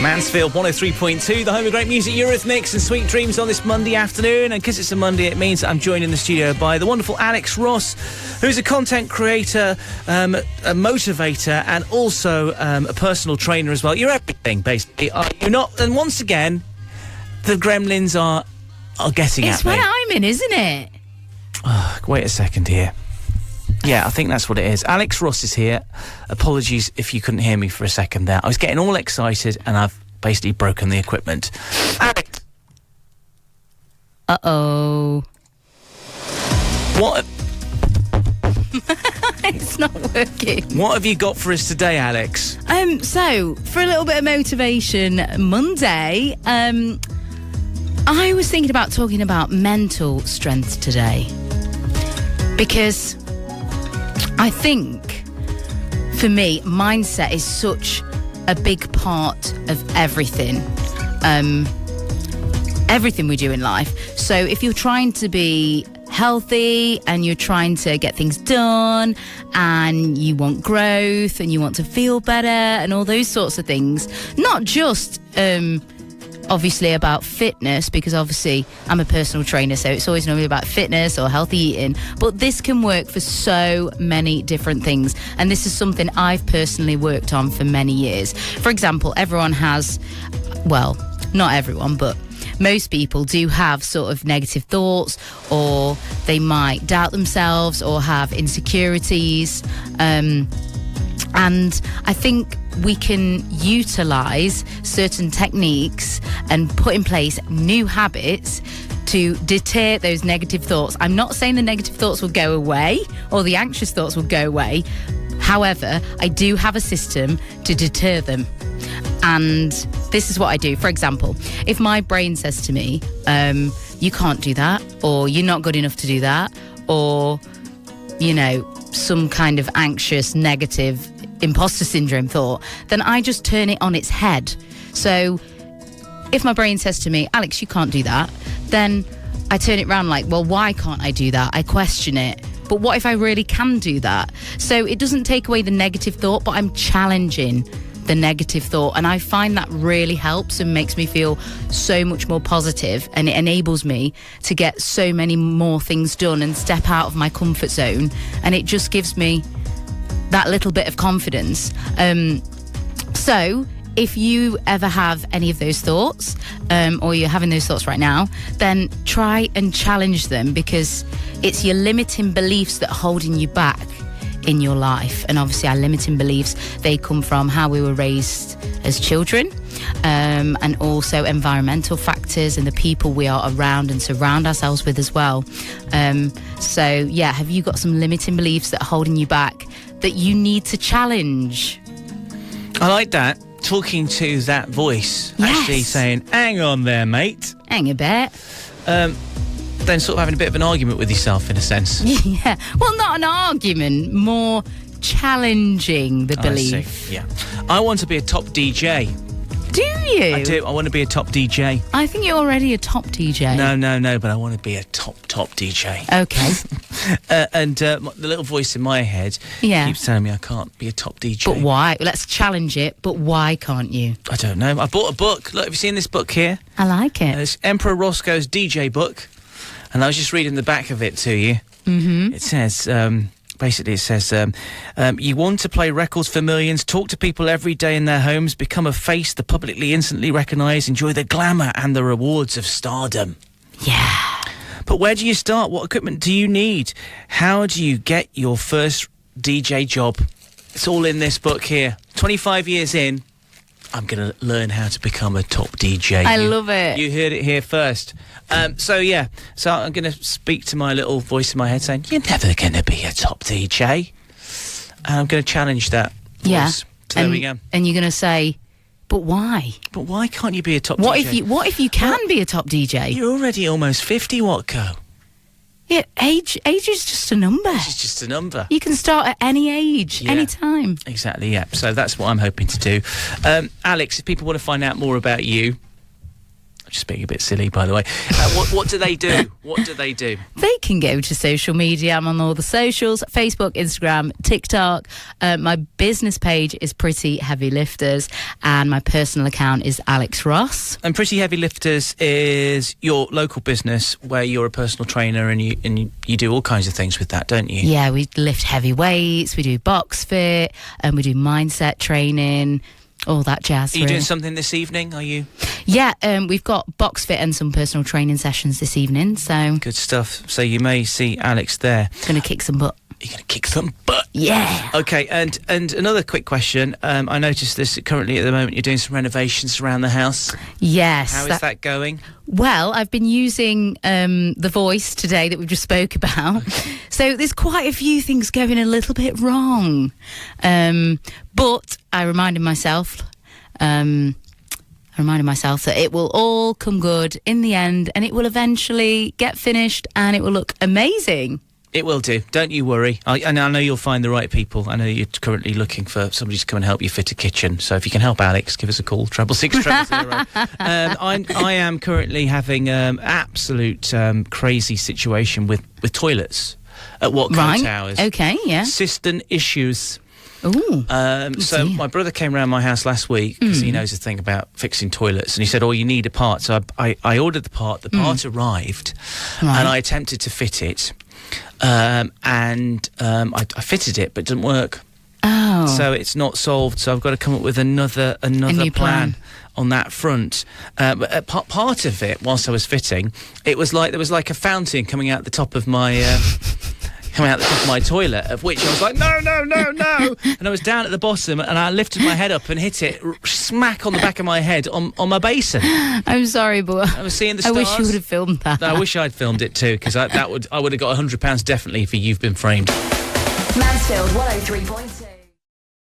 Mansfield 103.2, the home of great music, Eurythmics and Sweet Dreams on this Monday afternoon. And because it's a Monday, it means that I'm joined in the studio by the wonderful Alex Ross, who's a content creator, a motivator, and also a personal trainer as well. You're everything, basically. You're not. And once again, the gremlins are getting at me. It's what I'm in, isn't it? Oh, wait a second here. Yeah, I think that's what it is. Alex Ross is here. Apologies if you couldn't hear me for a second there. I was getting all excited and I've basically broken the equipment. Alex! Uh-oh. What? It's not working. What have you got for us today, Alex? So, for a little bit of motivation Monday, I was thinking about talking about mental strength today. Because I think, for me, mindset is such a big part of everything. Everything we do in life. So if you're trying to be healthy and you're trying to get things done and you want growth and you want to feel better and all those sorts of things, not just obviously about fitness, because obviously I'm a personal trainer, so it's always normally about fitness or healthy eating, but this can work for so many different things, and this is something I've personally worked on for many years. For example, everyone has, well, not everyone, but most people do have sort of negative thoughts, or they might doubt themselves or have insecurities, and I think we can utilise certain techniques and put in place new habits to deter those negative thoughts. I'm not saying the negative thoughts will go away or the anxious thoughts will go away. However, I do have a system to deter them. And this is what I do. For example, if my brain says to me, you can't do that, or you're not good enough to do that, or, you know, some kind of anxious, negative imposter syndrome thought, then I just turn it on its head. So if my brain says to me, Alex, you can't do that, then I turn it around like, well, why can't I do that? I question it. But what if I really can do that? So it doesn't take away the negative thought, but I'm challenging the negative thought, and I find that really helps and makes me feel so much more positive, and it enables me to get so many more things done and step out of my comfort zone, and it just gives me that little bit of confidence. So if you ever have any of those thoughts, or you're having those thoughts right now, then try and challenge them, because it's your limiting beliefs that are holding you back in your life. And obviously our limiting beliefs, they come from how we were raised as children, and also environmental factors and the people we are around and surround ourselves with as well. So yeah, have you got some limiting beliefs that are holding you back that you need to challenge? I like that. Talking to that voice, yes. Actually saying, hang on there, mate. Hang a bit. Then sort of having a bit of an argument with yourself, in a sense. Yeah. Well, not an argument, more challenging the belief. I see. Yeah. I want to be a top DJ. Do you? I do. I want to be a top DJ. I think you're already a top DJ. No, but I want to be a top DJ. Okay. And the little voice in my head keeps telling me I can't be a top DJ. But why? Let's challenge it. But why can't you? I don't know. I bought a book. Look, have you seen this book here? I like it. It's Emperor Roscoe's DJ book. And I was just reading the back of it to you. Mm-hmm. It says, basically it says, you want to play records for millions, talk to people every day in their homes, become a face the publicly instantly recognise, enjoy the glamour and the rewards of stardom. Yeah. But where do you start? What equipment do you need? How do you get your first DJ job? It's all in this book here. 25 years in, I'm going to learn how to become a top DJ. I love it. You heard it here first. So I'm going to speak to my little voice in my head saying, you're never going to be a top DJ. And I'm going to challenge that voice. Yeah. So there we go. And you're going to say, but why? But why can't you be a top DJ? What if you can be a top DJ? You're already almost 50, Watko. Yeah, age is just a number. It's just a number. You can start at any age, any time. Exactly, yeah. So that's what I'm hoping to do. Alex, if people want to find out more about you, just being a bit silly, by the way. What do they do? What do they do? They can go to social media. I'm on all the socials, Facebook, Instagram, TikTok. My business page is Pretty Heavy Lifters, and my personal account is Alex Ross. And Pretty Heavy Lifters is your local business where you're a personal trainer and you do all kinds of things with that, don't you? Yeah, we lift heavy weights, we do box fit, and we do mindset training, all that jazz. Are you doing something this evening? Are you? Yeah, we've got box fit and some personal training sessions this evening, so... Good stuff. So you may see Alex there. Going to kick some butt. You're going to kick some butt? Yeah. Okay, and another quick question. I noticed this currently at the moment, you're doing some renovations around the house. Yes. How is that going? Well, I've been using the voice today that we just spoke about. So there's quite a few things going a little bit wrong. But I reminded myself that it will all come good in the end, and it will eventually get finished and it will look amazing. It will do. Don't you worry. I know you'll find the right people. I know you're currently looking for somebody to come and help you fit a kitchen. So if you can help Alex, give us a call, 666 I am currently having absolute crazy situation with toilets at Watko Towers. Okay, yeah. Cistern issues. Ooh. So my brother came around my house last week because he knows a thing about fixing toilets, and he said, you need a part. So I ordered the part. The part arrived, and I attempted to fit it. I fitted it, but it didn't work. Oh. So it's not solved. So I've got to come up with another plan on that front. But part of it, whilst I was fitting, it was like there was like a fountain coming out the top of my toilet, of which I was like, no, and I was down at the bottom, and I lifted my head up and hit it smack on the back of my head on my basin. I'm sorry, but I was seeing the stars. I wish you would have filmed that. I wish I'd filmed it too, because I would have got £100 definitely for You've Been Framed. Mansfield 103.2.